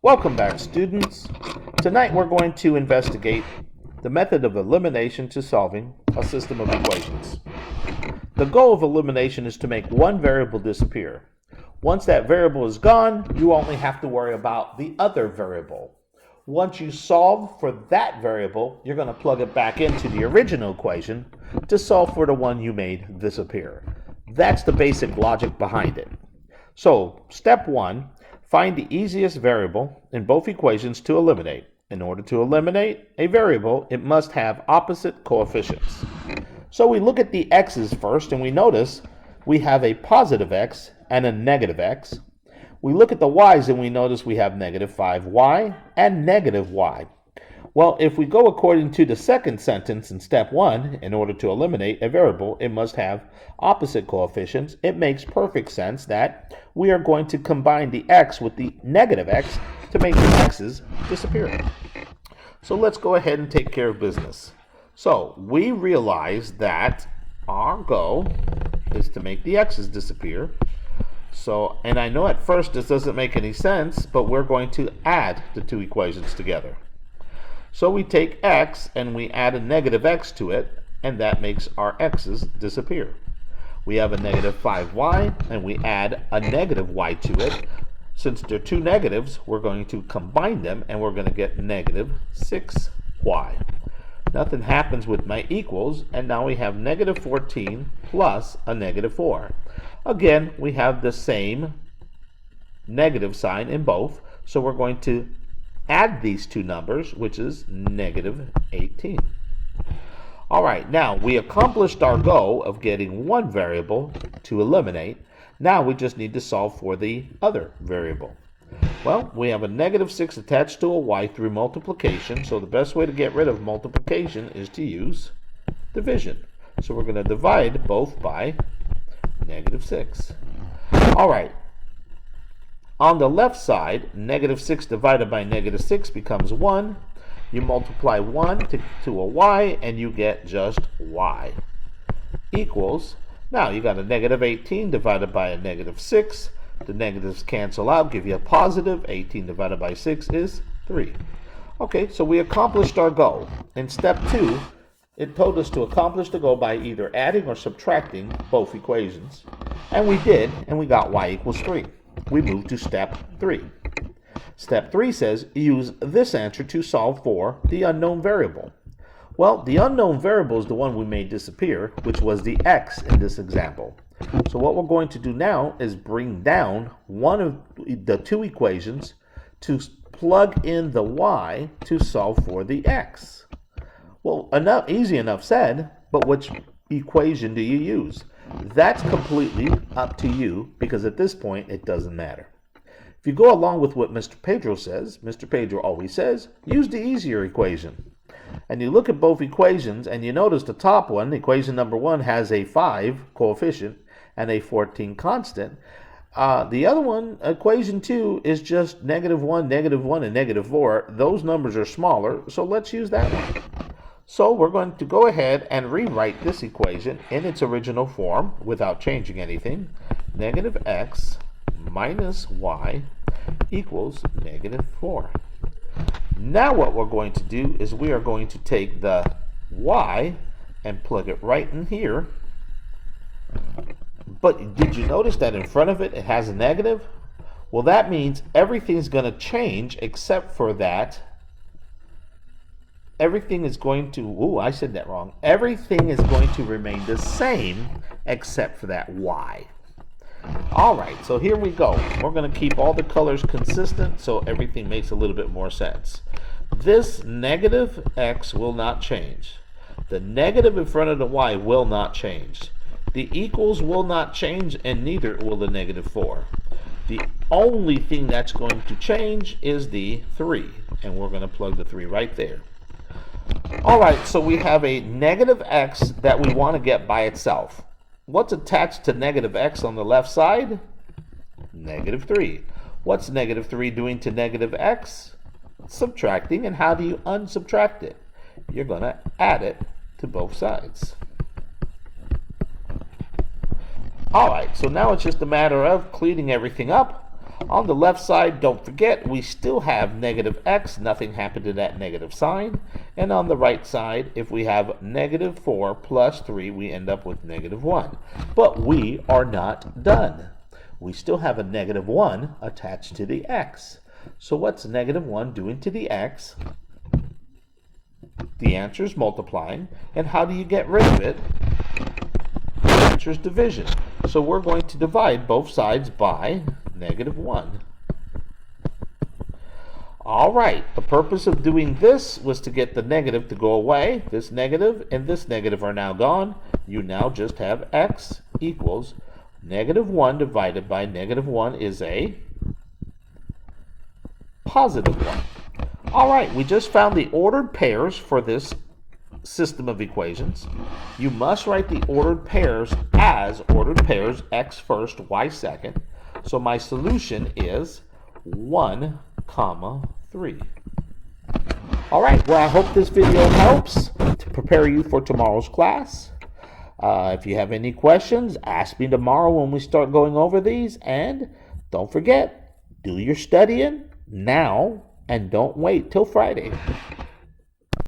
Welcome back, students. Tonight we're going to investigate the method of elimination to solving a system of equations. The goal of elimination is to make one variable disappear. Once that variable is gone, you only have to worry about the other variable. Once you solve for that variable, you're going to plug it back into the original equation to solve for the one you made disappear. That's the basic logic behind it. So, step one, find the easiest variable in both equations to eliminate. In order to eliminate a variable, it must have opposite coefficients. So we look at the x's first, and we notice we have a positive x and a negative x. We look at the y's, and we notice we have negative 5y and negative y. Well, if we go according to the second sentence in step one, in order to eliminate a variable, it must have opposite coefficients. It makes perfect sense that we are going to combine the x with the negative x to make the x's disappear. So let's go ahead and take care of business. So we realize that our goal is to make the x's disappear. And I know at first this doesn't make any sense, but we're going to add the two equations together. So we take x and we add a negative x to it, and that makes our x's disappear. We have a negative 5y, and we add a negative y to it. Since they're two negatives, we're going to combine them, and we're going to get negative 6y. Nothing happens with my equals, and now we have negative 14 plus a negative 4. Again, we have the same negative sign in both, so we're going to add these two numbers, which is negative 18. All right, now we accomplished our goal of getting one variable to eliminate. Now we just need to solve for the other variable. Well, we have a negative 6 attached to a y through multiplication, so the best way to get rid of multiplication is to use division. So we're going to divide both by negative 6. All right. On the left side, negative 6 divided by negative 6 becomes 1. You multiply 1 to a y, and you get just y. Equals, now you got a negative 18 divided by a negative 6. The negatives cancel out, give you a positive. 18 divided by 6 is 3. Okay, so we accomplished our goal. In step 2, it told us to accomplish the goal by either adding or subtracting both equations. And we did, and we got y equals 3. We move to step 3. Step 3 says use this answer to solve for the unknown variable. Well, the unknown variable is the one we made disappear, which was the x in this example. So what we're going to do now is bring down one of the two equations to plug in the y to solve for the x. Well, easy enough said, but which equation do you use? That's completely up to you, because at this point it doesn't matter. If you go along with what Mr. Pedro says, Mr. Pedro always says, use the easier equation. And you look at both equations and you notice the top one, equation number 1, has a 5 coefficient and a 14 constant. The other one, equation 2, is just negative 1, and negative 4. Those numbers are smaller, so let's use that one. So we're going to go ahead and rewrite this equation in its original form without changing anything. Negative x minus y equals negative 4. Now what we're going to do is we are going to take the y and plug it right in here. But did you notice that in front of it, it has a negative? Well, that means everything's going to change except for that. Everything is going to, I said that wrong. Everything is going to remain the same except for that y. All right, so here we go. We're going to keep all the colors consistent so everything makes a little bit more sense. This negative x will not change. The negative in front of the y will not change. The equals will not change, and neither will the negative 4. The only thing that's going to change is the 3, and we're going to plug the 3 right there. All right, so we have a negative x that we want to get by itself. What's attached to negative x on the left side? Negative 3. What's negative 3 doing to negative x? Subtracting. And how do you unsubtract it? You're going to add it to both sides. All right, so now it's just a matter of cleaning everything up. On the left side, don't forget, we still have negative x. Nothing happened to that negative sign. And on the right side, if we have negative 4 plus 3, we end up with negative 1. But we are not done. We still have a negative 1 attached to the x. So what's negative 1 doing to the x? The answer is multiplying. And how do you get rid of it? The answer is division. So we're going to divide both sides by negative 1. All right, the purpose of doing this was to get the negative to go away. This negative and this negative are now gone. You now just have x equals negative 1 divided by negative 1 is a positive 1. All right, we just found the ordered pairs for this system of equations. You must write the ordered pairs as ordered pairs, x first, y second. So my solution is 1, 3. All right, well, I hope this video helps to prepare you for tomorrow's class. If you have any questions, ask me tomorrow when we start going over these. And don't forget, do your studying now and don't wait till Friday.